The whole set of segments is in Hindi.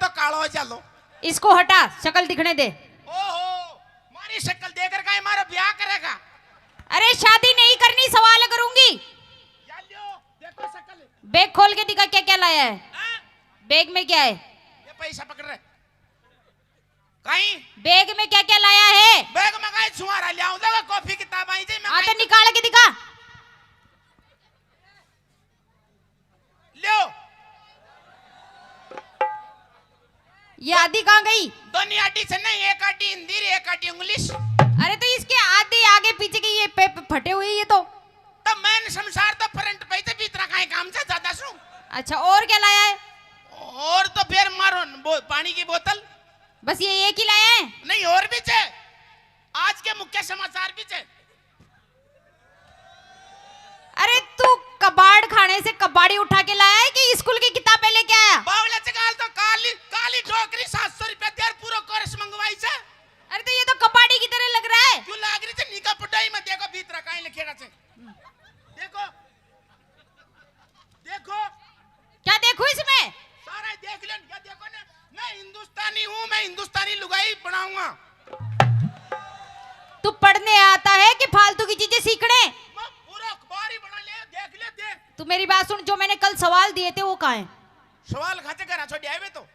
तो कालो हो जालो। इसको हटा, शक्ल दिखने दे। ओहो, मारी शक्ल देकर का हमारा ब्याह करेगा। अरे शादी नहीं करनी, सवाल करूंगी। या लो, देखो शक्ल। बैग खोल के दिखा, क्या क्या लाया है? हाँ? बैग में क्या है? ये पैसा पकड़ रहे कहीं। बैग में क्या क्या लाया है? बैग में कहीं छुआरा ले आऊं, देखो कॉफी किताब आई थी। हाँ तो निकाल के दिखा। लो, ये आधी कहाँ गई? दोनों आटी से नहीं, एक आटी हिंदी एक आटी इंग्लिश। अरे तो इसके आधे आगे पीछे के ये फटे हुए ये तो। तब मैंने संसार तो फ्रंट पे से भीतर का काम से ज्यादा सु। अच्छा, और क्या लाया है? और तो फिर मारो पानी की बोतल। बस ये एक ही लाया है? नहीं, और भी चे। आज के मुख्य समाचार भी चे। अरे तू कबाड़ खाने से कबाड़ी उठा के लाया है कि स्कूल की किताबें लेके आया? बावला चकाल तो काली काली ठोकरी 700 रुपए देर पूरा कोर्स मंगवाई से। अरे तो ये तो कबाड़ी की तरह लग रहा है। क्यों लाग रही थी निका पटाई में? देखो भीतर काई लिखेड़ा से। देखो देखो, क्या देखूं इसमें? सारा देख लो। क्या देखो ना, मैं हिंदुस्तानी हूँ, मैं हिंदुस्तानी लुगाई बनाऊंगा। तू पढ़ने आता है कि फालतू की चीजें सीखने? मैं पूरा अखबार ही बना ले, देख ले देख। तू मेरी बात सुन, जो मैंने कल सवाल दिए थे वो कहाँ है? सवाल खाते करा छोड़ आए तो।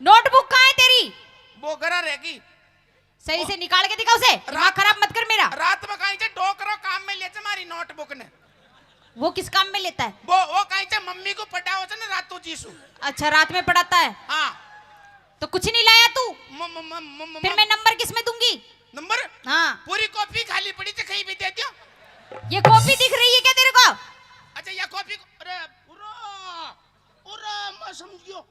नोटबुक कहाँ है तेरी? वो घरा रहेगी। सही से निकाल के दिखा उसे, दिमाग खराब मत कर मेरा। रात में कहीं से डोकरो काम में ले हमारी नोटबुक ने। वो किस काम में लेता है? वो कहीं से मम्मी को पटाओ से ना रातों जीसू। अच्छा, रात में पढ़ाता है? हाँ। तो कुछ नहीं लाया तू? फिर मैं नंबर किस में दूंगी? नंबर? हाँ। पूरी कॉपी खाली पड़ी थी, कहीं भी दे दियो। ये कॉपी दिख रही है क्या तेरे को? अच्छा, ये कॉपी। अरे पूरा पूरा मैं समझियो।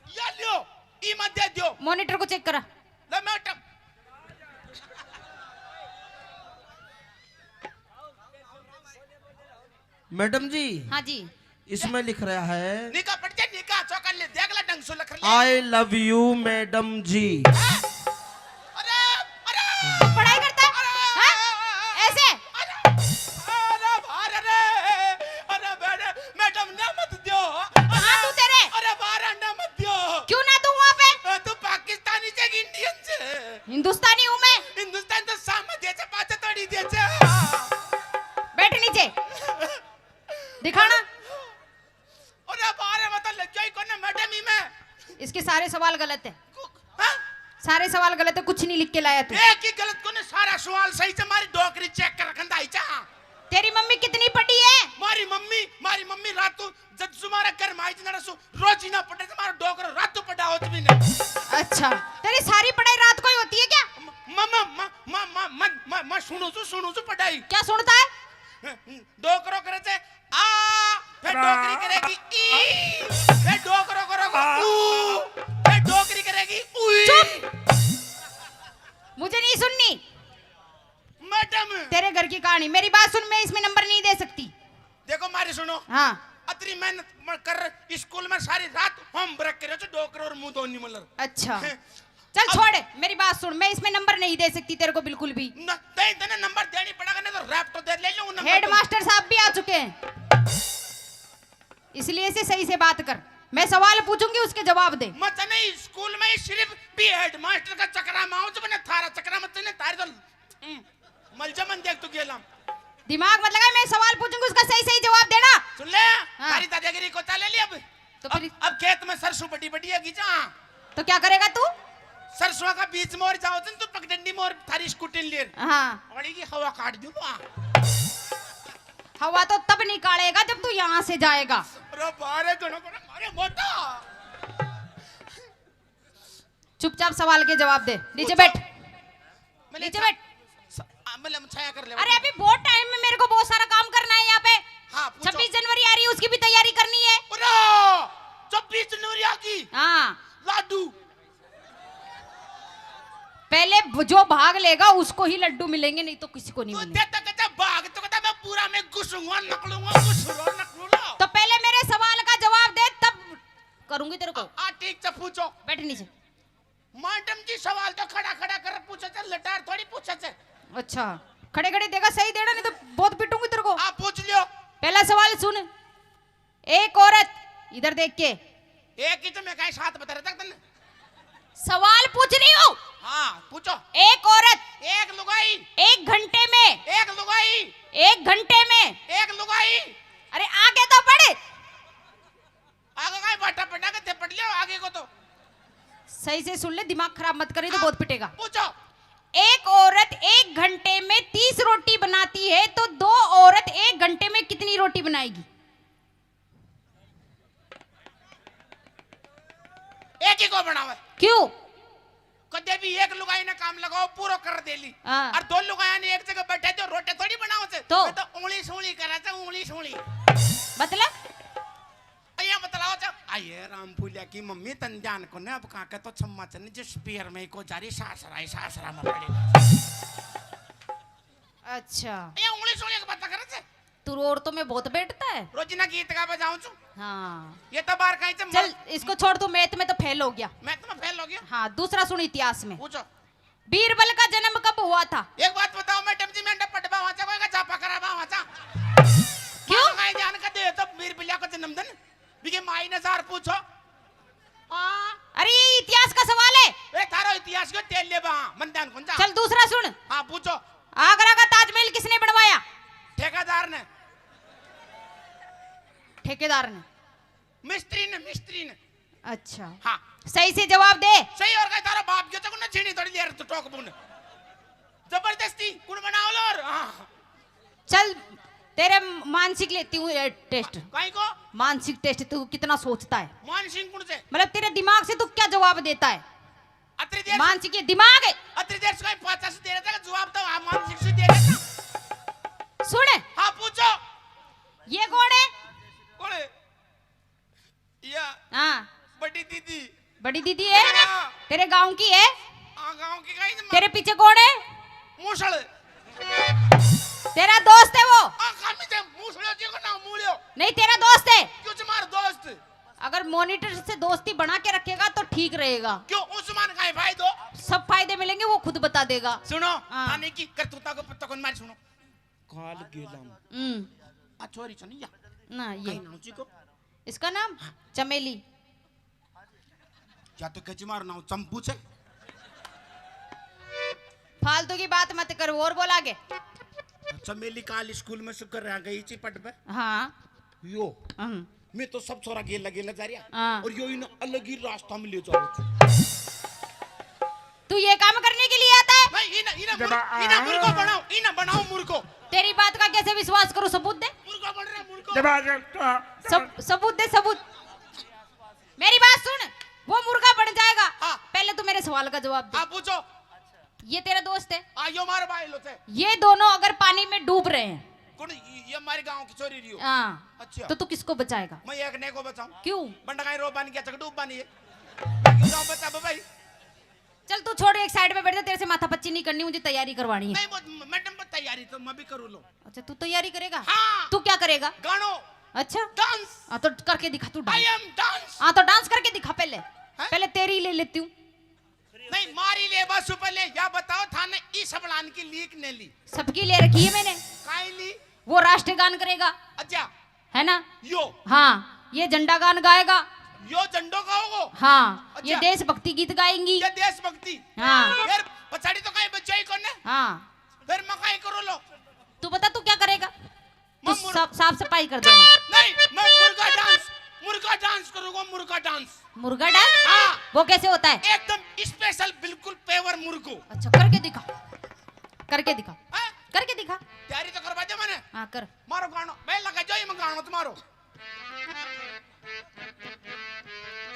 या लियो, ई मत दे दियो। मॉनिटर को चेक करा। ले मैडम। मैडम जी। हाँ जी। इसमें लिख रहा है निका पड़ जा, निका चौका ले, देख ले ढंग से लिख ले। आई लव यू मैडम जी। अरे अरे पढ़ाई करता है? हाँ? ऐसे? अरे बाहर, अरे मैडम ना मत दियो। हाँ तू तेरे। अरे बाहर ना मत दियो। क्यों ना तू वहाँ पे? तू पाकिस्तानी से कि इंडियन से? हिंदुस्तानी हूँ मैं। हिंदुस्तान तो सामा देचे पाचे तोड़ी देचे। बैठ नीचे, दिखाना। अरे बाहर मतलब लग जाई कोने मैडम ही में। इसके सारे सवाल गलत है। हाँ? सारे सवाल गलत है, कुछ नहीं लिख के लाया तू। एक ही गलत कोने, सारा सवाल सही से। मारी डोकरी चेक कर रखंदा आई चा। तेरी मम्मी कितनी पढ़ी है? मारी मम्मी रातू जब तुम्हारा घर माई जना सु रोज ही ना पढ़े, तुम्हारा डोकर रातू पढ़ा होत भी ना। अच्छा, तेरी सारी पढ़ाई रात को ही होती है क्या? मैं सुनू सु पढ़ाई। क्या सुनता है? डोकरो करे से आ, फिर डोकरी करेगी ई, फिर डोकरो करोगे ऊ, फिर डोकरी करेगी उई। चुप! मुझे नहीं सुननी मैडम। तेरे घर की कहानी। मेरी बात सुन, मैं इसमें नंबर नहीं दे सकती। देखो मारी सुनो। हाँ। अतरी मेहनत कर स्कूल में सारी रात होमवर्क करे तो डोकरो और मुंह धोनी मतलब। अच्छा चल छोड़, मेरी बात सुन, मैं इसमें नंबर नहीं दे सकती तेरे को बिल्कुल भी। नहीं देने नंबर देनी पड़ेगा, नहीं तो रैप तो दे ले लूं नंबर। हेडमास्टर साहब भी आ चुके हैं, इसलिए से सही से बात कर। मैं सवाल पूछूंगी, उसके जवाब दे। मत नहीं, स्कूल में सिर्फ भी हेडमास्टर का चक्रा माओ तो बने थारा चक्रा मत ने तारे तो मलजमन देख तू गेला। दिमाग मत लगा, मैं सवाल पूछूंगी, उसका सही सही जवाब देना। सुन ले, हाँ। तारी दादागिरी को ताले ले अब। तो फिर अब खेत में सरसों बड़ी बड़ी है गिजा। तो क्या करेगा तू? सरसों का बीच मोर जाओ तो पगडंडी मोर थारी स्कूटी ले। हाँ। बड़ी की हवा काट दूं ना। हवा तो तब निकालेगा जब तू यहाँ से जाएगा। अरे बारे गणो को मारे मोटा। चुपचाप सवाल के जवाब दे। नीचे बैठ, नीचे बैठ। मतलब छाया कर ले। अरे अभी बहुत टाइम में, मेरे को बहुत सारा काम करना है यहाँ पे। हाँ, 26 जनवरी आ रही है, उसकी भी तैयारी करनी है। 26 जनवरी आ गई। हाँ। लाडू पहले जो भाग लेगा उसको ही लड्डू मिलेंगे, नहीं तो किसी को नहीं तो मिलेंगे। देता कहता भाग तो कहता मैं पूरा में घुसूंगा, नकलूंगा। तो पहले मेरे सवाल का जवाब दे, तब करूंगी तेरे को। ठीक से पूछो। बैठ नीचे। मैडम जी सवाल तो खड़ा खड़ा कर पूछे थे, लटार थोड़ी पूछे थे। अच्छा, खड़े खड़े देगा, सही देना, नहीं तो बहुत पिटूंगी तेरे को। आप पूछ लियो। पहला सवाल सुन। एक औरत इधर देख के। एक ही तो मैं कहीं साथ बता रहा था तने। सवाल पूछ रही हूँ। हाँ पूछो। एक औरत एक लुगाई 1 घंटे में, एक लुगाई 1 घंटे में, एक लुगाई। अरे आगे तो पढ़े। आगे कहीं बटा पटा के पट लियो आगे को तो। सही से सुन ले, दिमाग खराब मत करी तो बहुत पिटेगा। पूछो। एक औरत 1 घंटे में 30 रोटी बनाती है तो 2 औरत 1 घंटे में कितनी रोटी बनाएगी? एक ही को बनावे। क्यों? कदे भी एक लुगाई ने काम लगाओ पूरा कर देली। हाँ। और 2 लुगाया ने एक जगह बैठे तो रोटी थोड़ी बनाओ से। तो? मैं तो उंगली सूंगली करा था उंगली सूंगली। मतलब अయ్యా बतलाओ तो आये राम फूलिया की मम्मी तन जान को ने अब कहा के तो छम्मा चने जिस पियर में को जारी सासरा में पड़ी। अच्छा, अయ్యా उंगली सूंगली की बात करे से। तू औरतों में बहुत बैठता है। रोजिना गीत गा बजाऊं छु। हाँ ये तो बार कहीं से चल इसको छोड़, तू मैथ में तो फेल हो गया। मैं तुम्हें फेल हो गया। हाँ दूसरा सुन इतिहास में। पूछो। बीरबल का जन्म कब हुआ था? एक बात बताओ मैडम जी, मैं पटवा वाचा कोई का चापा करा बा वाचा। क्यों? कहीं ध्यान का दे तो वीर बिल्ला का जन्मदिन बिके माई ने जार पूछो। हाँ अरे ये इतिहास का सवाल है। ए थारो इतिहास को तेल ले बा मंदान कौन सा। चल दूसरा सुन। हाँ पूछो। आगरा का ताजमहल किसने बनवाया? ठेकेदार ने। ठेकेदार ने। मिस्त्री ने। अच्छा हाँ सही से जवाब दे। सही और कहीं तारा बाप जो तक न छीनी थोड़ी देर तो टोक बुन जबरदस्ती कुण बनाओ लोर। हाँ चल तेरे मानसिक लेती हूँ टेस्ट। कहीं को मानसिक टेस्ट, तू कितना सोचता है, मान सिंह कुण से मतलब तेरे दिमाग से तू क्या जवाब देता है। अत्री देर मानसिक ये दिमाग है। अत्री देर से कहीं 50 दे रहा था जवाब तो हाँ मान सिंह से दे रहा था। सुन, हाँ पूछो। ये कौन है? कौन है? या हाँ बड़ी दीदी। बड़ी दीदी है। हाँ। तेरे गांव की है। हाँ गांव की कहीं तेरे पीछे कौन है? मूसल। तेरा दोस्त है वो? कामी से मूसलो जी को ना मूलियो। नहीं तेरा दोस्त है। क्यों तुम्हारा दोस्त? अगर मॉनिटर से दोस्ती बना के रखेगा तो ठीक रहेगा। क्यों उस्मान का भाई दो? सब फायदे मिलेंगे, वो खुद बता देगा। सुनो हाँ। थाने की करतूता को पत्ता कौन मार सुनो। काल गेलम। आ छोरी चनिया। ना ये कहीं नाउची को इसका नाम चमेली। या तो कची मार नाउ चंपू से। फालतू की बात मत कर, और बोल आगे। चमेली काल स्कूल में शुक्र रह गई थी पट पे। हाँ यो मैं तो सब छोरा गेल लगे जा रहा। हाँ। और यो इन अलग ही रास्ता में ले जाओ। तू ये काम करने के लिए आता है? नहीं इना मुर्गो बनाओ, इना बनाओ मुर्गो। तेरी बात का कैसे विश्वास करूं? सबूत दे। मुर्गो बन रहा मुर्गो। सबूत दे सबूत। मेरी बात सुन, वो मुर्गा बन जाएगा। हाँ। पहले तू मेरे सवाल का जवाब दे। हाँ पूछो। ये तेरा दोस्त है? यो मार भाई लो थे। ये दोनों अगर पानी में डूब रहे हैं, कौन ये हमारे गांव की छोरी रही हो। हाँ, अच्छा तो तू किसको बचाएगा? मैं एक ने को बचाऊं। क्यों? बंडा कहीं रो बन गया चकडूब बनी है। क्यों जाऊं बचा भाई। चल तू छोड़, एक साइड पे बैठ जा, तेरे से माथा पच्ची नहीं करनी, मुझे तैयारी करवानी है। नहीं वो मैडम पर तैयारी तो मैं भी करूँ लो। अच्छा तू तैयारी करेगा? हाँ। तू क्या करेगा? गानो अच्छा डांस। हाँ तो करके दिखा तू आई डांस। M dance. हाँ तो डांस करके दिखा पहले। हैं? पहले तेरी ले लेती हूँ। नहीं मारी ले बस पहले या बताओ थाने ई सबलान की लीक ने ली। सबकी ले रखी है मैंने। काई ली? वो राष्ट्रगान करेगा, अच्छा है ना? यो हाँ ये झंडा गान गाएगा। यो झंडो गाओगो। हाँ अच्छा। ये देशभक्ति गीत गाएंगी। ये देशभक्ति। हाँ फिर पछाड़ी तो कहीं बच्चा ही कौन है। हाँ फिर मैं कहीं करो लो। तू बता तू क्या करेगा? तू मैं साफ सफाई कर देना। नहीं मैं मुर्गा डांस करूंगा। मुर्गा डांस। मुर्गा डांस? हाँ वो कैसे होता है? एकदम स्पेशल बिल्कुल पेवर मुर्गो। अच्छा करके दिखा, करके दिखा, हैं? करके दिखा। तैयारी तो करवा दे मैंने। हाँ कर। मारो गानो मैं लगा जाओ मैं गानो तुम्हारो।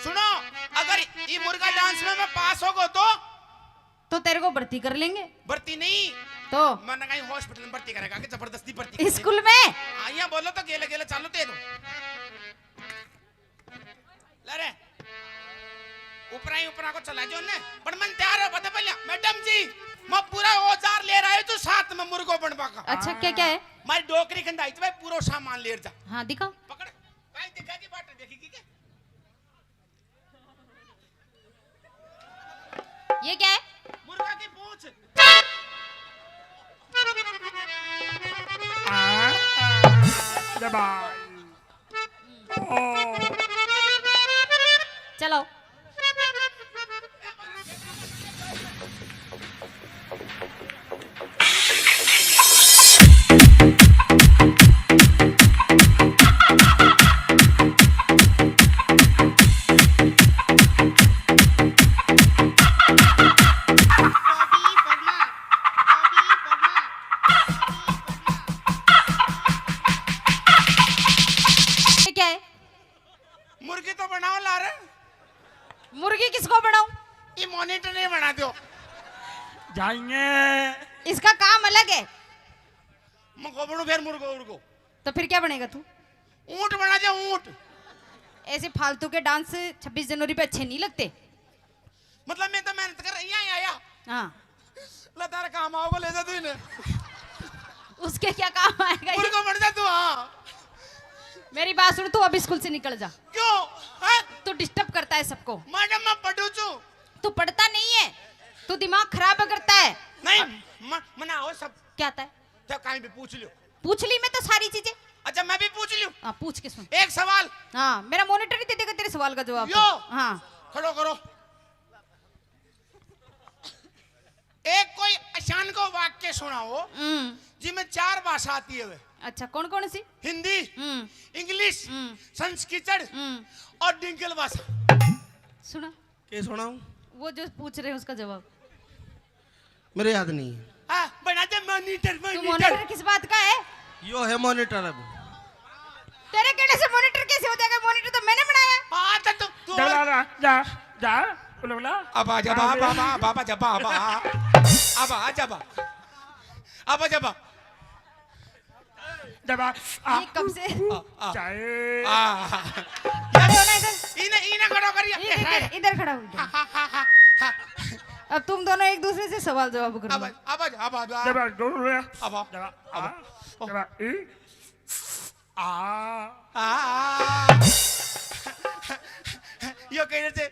सुनो अगर ये मुर्गा डांस में मैं पास हो गो तो तेरे को भर्ती कर लेंगे। भर्ती नहीं तो मैंने कहीं हॉस्पिटल में भर्ती करेगा कि जबरदस्ती भर्ती स्कूल में? यहाँ बोलो तो गेले गेले चालू दे दो। लरे ऊपरा को चला जो ने पर मन तैयार हो बता पहले मैडम जी मैं पूरा औजार ले रहा हूं तो साथ में मुर्गो बनवा का। अच्छा क्या क्या है? मारी डोकरी खंडाई तो भाई पूरा सामान ले जा। हाँ दिखा। पकड़ भाई दिखा की बात देखी क्या? ये क्या है? मुर्गा की पूंछ। चलो। ये क्या है? मुर्गी तो बनाओ ला रहे, मुर्गी किसको बनाऊं? ये मॉनिटर नहीं बना दो। जाएंगे इसका काम अलग है। मुर्गो बनू फिर मुर्गो उर्गो तो फिर क्या बनेगा तू? ऊंट बना दे ऊंट। ऐसे फालतू के डांस 26 जनवरी पे अच्छे नहीं लगते। मतलब मैं तो मेहनत कर रही आया हाँ, ला तारा काम आओगे ले जा तू इन्हें। उसके क्या काम आएगा ये? मुर्गो बन जा तू। हाँ मेरी बात सुन, तू अब स्कूल से निकल जा। क्यों है? तू डिस्टर्ब करता है सबको। मैडम मैं पढ़ू छू। तू पढ़ता नहीं है, तू दिमाग खराब करता है। नहीं मना हो सब क्या आता है? तो कहीं भी पूछ लियो। पूछ ली मैं तो सारी चीजें। अच्छा मैं भी पूछ लियो। हाँ, पूछ के सुन। एक सवाल। हाँ, मेरा मॉनिटर ही दे देगा तेरे सवाल का जवाब। यो। हाँ, खड़ो करो। एक कोई आसान को वाक्य सुनाओ जिसमें 4 भाषा आती है। अच्छा, कौन कौन सी? हिंदी, इंग्लिश, संस्कृत और डिंगल भाषा। सुना? क्या सुनाऊं? वो जो पूछ रहे हैं उसका जवाब। मेरे याद नहीं है। हाँ बना दे मॉनिटर। तू मॉनिटर किस बात का है? यो है मॉनिटर। अब तेरे कहने से मॉनिटर कैसे हो जाएगा? मॉनिटर तो मैंने बनाया। हाँ तो तू जा जा जा बोला अब आ जा बाबा जबा अब आ जा अब जबा जब ये कब से? चाहे खड़े होना इधर। इन्हें खड़ो करिए। इधर खड़ा हो। अब तुम दोनों एक दूसरे से सवाल जवाब करो। अब जब बोल अब जब जब ई यो कह रहे थे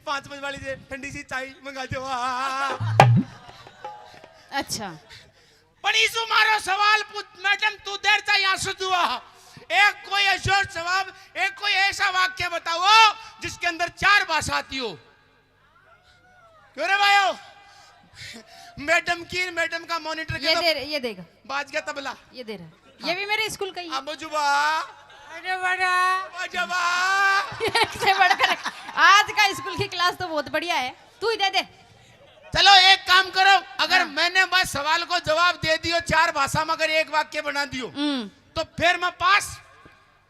5 बजे वाली से ठंडी सी चाय मंगा दो। अच्छा, पनीसु मारो सवाल पूछ मैडम तू देर से यहाँ से दुआ। एक कोई ऐसा जवाब, एक कोई ऐसा वाक्य बताओ जिसके अंदर 4 भाषा आती हो। क्यों रे भाइयों? मैडम का मॉनिटर ये देगा। बाज गया तबला। ये दे रहा है। ये भी मेरे स्कूल का ही है। अब जुबा जबा एक से बढ़कर एक। आज का स्कूल की क्लास तो बहुत बढ़िया है। तू ही दे दे। चलो एक काम करो, अगर मैंने बस सवाल को जवाब दे दियो 4 भाषा में, अगर एक वाक्य बना दियो तो फिर मैं पास।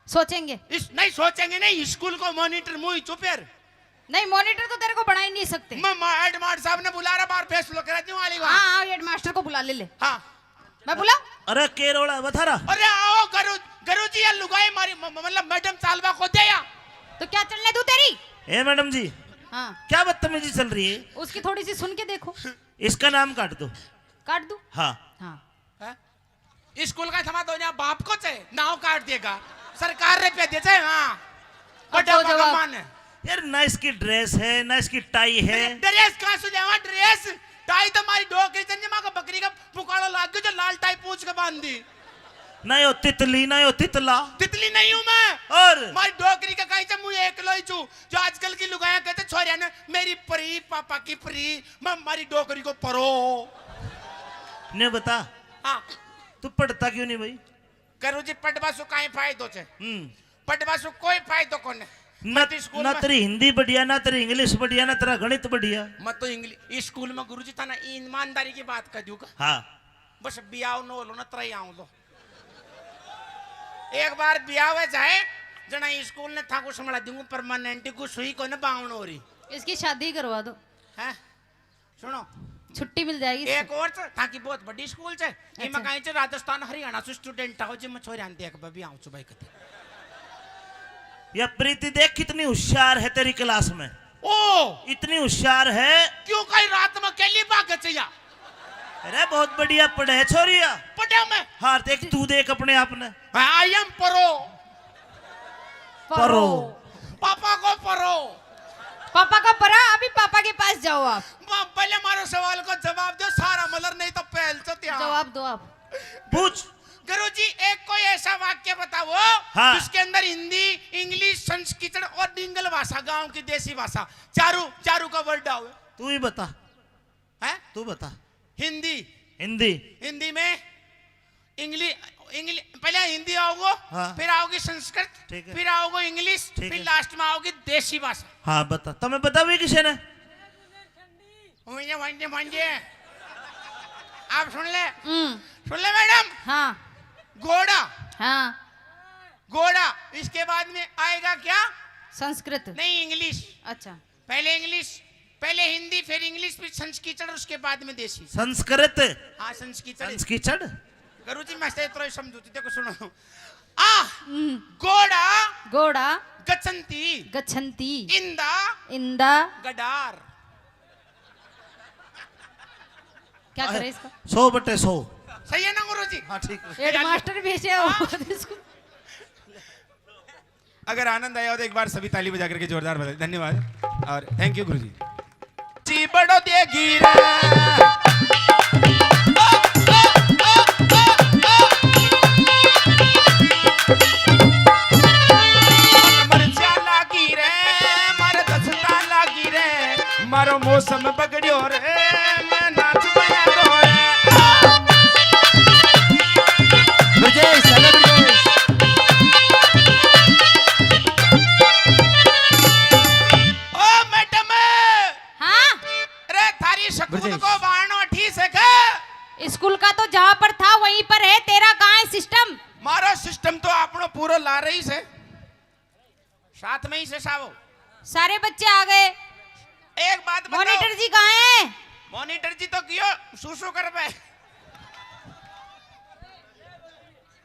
सोचेंगे नहीं सोचेंगे नहीं, स्कूल को मॉनिटर मुई चुप यार। नहीं, मॉनिटर तो तेरे को बना ही नहीं सकते। मैं हेडमास्टर साहब ने बुला रहा, बार फैसला करा दूं वाली बात। हाँ, हेड मास्टर को बुला ले। हाँ मैं बुला। अरे केरोड़ा बता रहा। अरे आओ गरु जी, या लुगाई मारी मतलब मैडम चालवा को दे या। तो क्या चलने दूं तेरी? ए मैडम जी, हाँ, क्या बदतमीजी चल रही है? उसकी थोड़ी सी सुन के देखो। इसका नाम काट दो। काट दूं? हाँ हाँ, स्कूल का थमा दो, बाप को चाहे नाव काट देगा सरकार रे पे दे चाहे। हाँ अब दो जवाब। मान है यार, ना इसकी ड्रेस है ना इसकी टाई है। ड्रेस कहाँ से लेवा? ड्रेस टाई तो हमारी डोकरी चंदी माँ का बकरी का पुकाड़ा लाग गया जो लाल टाई पूछ के बांध दी। ना यो तितली ना यो तितला। तितली नहीं हूँ मैं। और मारी डोकरी का कहीं से मुझे एक लोई छू जो आजकल की लुगाया कहते छोरिया ने मेरी परी पापा की परी, मैं मारी डोकरी को परो। ने बता, हाँ तू पढ़ता क्यों नहीं भाई? करू जी पटवासु काई फायदो छे? हम्म, पटवासु कोई फायदो कोने। ना तेरी हिंदी बढ़िया, ना तेरी इंग्लिश बढ़िया, ना तेरा गणित बढ़िया। मैं तो इंग्लिश स्कूल में गुरुजी था ना, ईमानदारी की बात कर दूंगा। हाँ, बस बियाव नो लो ना तरह आऊं लो। एक बार बियाव है जाए जना स्कूल ने था को संभाला दूंगा परमानेंट को सुई को ना बावण हो रही। इसकी शादी करवा दो। हैं सुनो, छुट्टी मिल जाएगी। एक और था कि बहुत बड़ी स्कूल है इमा कहीं से राजस्थान हरियाणा से स्टूडेंट था जो मैं छोरे आंते एक बबी आऊं छु भाई कते। या प्रीति देख कितनी होशियार है तेरी क्लास में। ओ इतनी होशियार है क्यों कहीं रात में अकेली भाग चाहिए? अरे बहुत बढ़िया पढ़े है छोरिया। पढ़ा मैं। हाँ देख, तू देख अपने आप ने। आई एम परो। परो। पापा को परो। पापा का परा। अभी पापा के पास जाओ आप। पहले मारो सवाल को जवाब दो सारा मलर, नहीं तो पहल तो त्याग। जवाब दो आप। पूछ। गुरुजी एक कोई ऐसा वाक्य बताओ हाँ। जिसके अंदर हिंदी, इंग्लिश, संस्कीचड़ और डिंगल भाषा, गांव की देसी भाषा। चारू चारू का वर्ड आओ तू ही बता, है। तू बता। हिंदी, हिंदी। हिंदी में इंग्लिश, इंग्लिश पहले हिंदी आओगे, हाँ। फिर आओगी संस्कृत, ठीक है। फिर आओगे इंग्लिश, ठीक फिर है। लास्ट में आओगी देसी भाषा। हाँ बता, तुम्हें बता भी किसी ने? वंजे वंजे वंजे आप सुन ले मैडम। हाँ घोड़ा, हाँ घोड़ा, इसके बाद में आएगा क्या? संस्कृत। नहीं, इंग्लिश। अच्छा पहले इंग्लिश, पहले हिंदी, फिर इंग्लिश, फिर संस्कीचड़, उसके बाद में देसी। संस्कृत। हाँ संस्कीचड़। संस्कीचड़। गुरुजी मैं तो समझू, देखो सुनो। घोड़ा, घोड़ा, गचंती, गच्छन्ति, इंदा, इंदा। गडार। क्या करे इसका? 100/100। सही है ना गुरुजी? हाँ ठीक है। हेड मास्टर भेजे हो इसको। अगर आनंद आया हो तो एक बार सभी ताली बजा करके जोरदार बजाएं। धन्यवाद और थैंक यू गुरुजी। जी बड़ो देगी रे, मरचा लागी रे, मारे दसता लागी रे, मारो मौसम बगड़ियो रे, मैं नाच बया दो रे। ब्रजेश, हेलो ब्रजेश। ओ मैडम, हाँ अरे थारी स्कूल ब्रजेश। को बाणो ठीक है का? स्कूल का तो जहाँ पर था वहीं पर है, तेरा कहाँ है सिस्टम? मारो सिस्टम तो आपनो पूरो ला रही से, साथ में ही से सावो। सारे बच्चे आ गए। एक बात बताओ, मॉनिटर जी कहाँ हैं? मॉनिटर जी तो क्यों सुसु कर पे?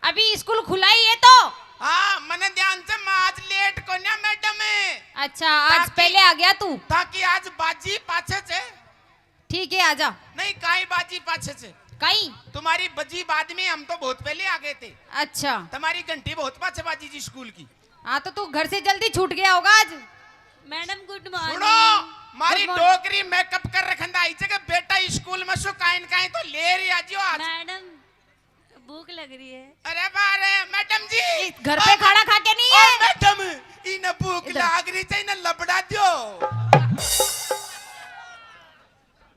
अभी स्कूल खुला ही है तो। हाँ मने ध्यान से, मैं आज लेट को ना मैडम, अच्छा आज ताकि- पहले आ गया तू। ताकि आज बाजी पाछे से ठीक है आजा। नहीं, काई बाजी पाछे से कहीं? तुम्हारी बजी बाद में, हम तो बहुत पहले आ गए थे। अच्छा तुम्हारी घंटी बहुत पाछे बाजी जी स्कूल की। हाँ तो तू घर से जल्दी छूट गया होगा आज। मैडम गुड सुनो, मॉर्निंग। मारी Good morning. डोकरी मेकअप कर रखंदा आई के बेटा स्कूल में सु काइन काइन तो ले रही आजियो आज। मैडम भूख लग रही है। अरे बारे मैडम जी, घर पे खाना खा के नहीं ओ है? मैडम, इन भूख इधर। लाग रही चाहिए, इन लपड़ा दियो।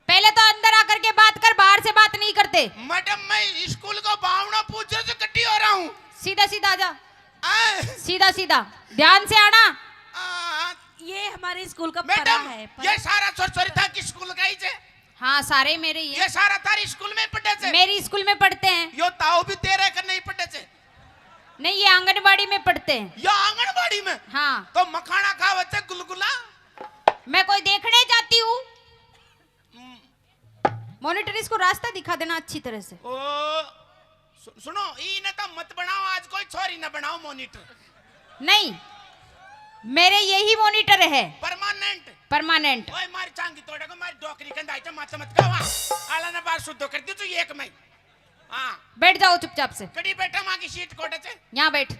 पहले तो अंदर आकर के बात कर, बाहर से बात नहीं करते। मैडम मैं स्कूल को बावड़ा पूछो से कट्टी हो रहा हूँ। सीधा सीधा आजा, आ, सीधा सीधा, ध्यान से आना। आ, ये हमारे स्कूल का परा मैडम है। ये सारा छोरी था कि स्कूल का ही छे? हाँ सारे मेरे ही ये हैं। सारा तारी स्कूल में पढ़े छे? मेरी स्कूल में पढ़ते हैं। यो ताऊ भी तेरे का नहीं पढ़े छे? नहीं ये आंगनबाड़ी में पढ़ते हैं। यो आंगनबाड़ी में? हाँ तो मखाना खावे छे, गुलगुला? मैं कोई देखने जाती हूँ। मॉनिटर इसको रास्ता दिखा देना अच्छी तरह से। ओ सुनो, इने तो मत बनाओ, आज कोई छोरी ना बनाओ मॉनिटर। नहीं मेरे यही मॉनिटर है, परमानेंट। परमानेंट। ओए मारी चांगी तोड़े को, मारी डोकरी कंधाई तो मत मत कवा। आला ना बार शुद्ध कर दियो तू एक में। हां बैठ जाओ चुपचाप से। कड़ी बैठा मां की सीट कोटे छे? यहाँ बैठ।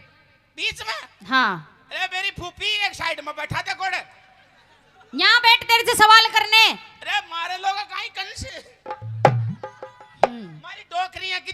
बीच में? हाँ अरे मेरी फूफी एक साइड में बैठा दे कोड़े। यहाँ बैठ, तेरे से सवाल करने। अरे मारे लोग काई कन से? मारी डोकरियां की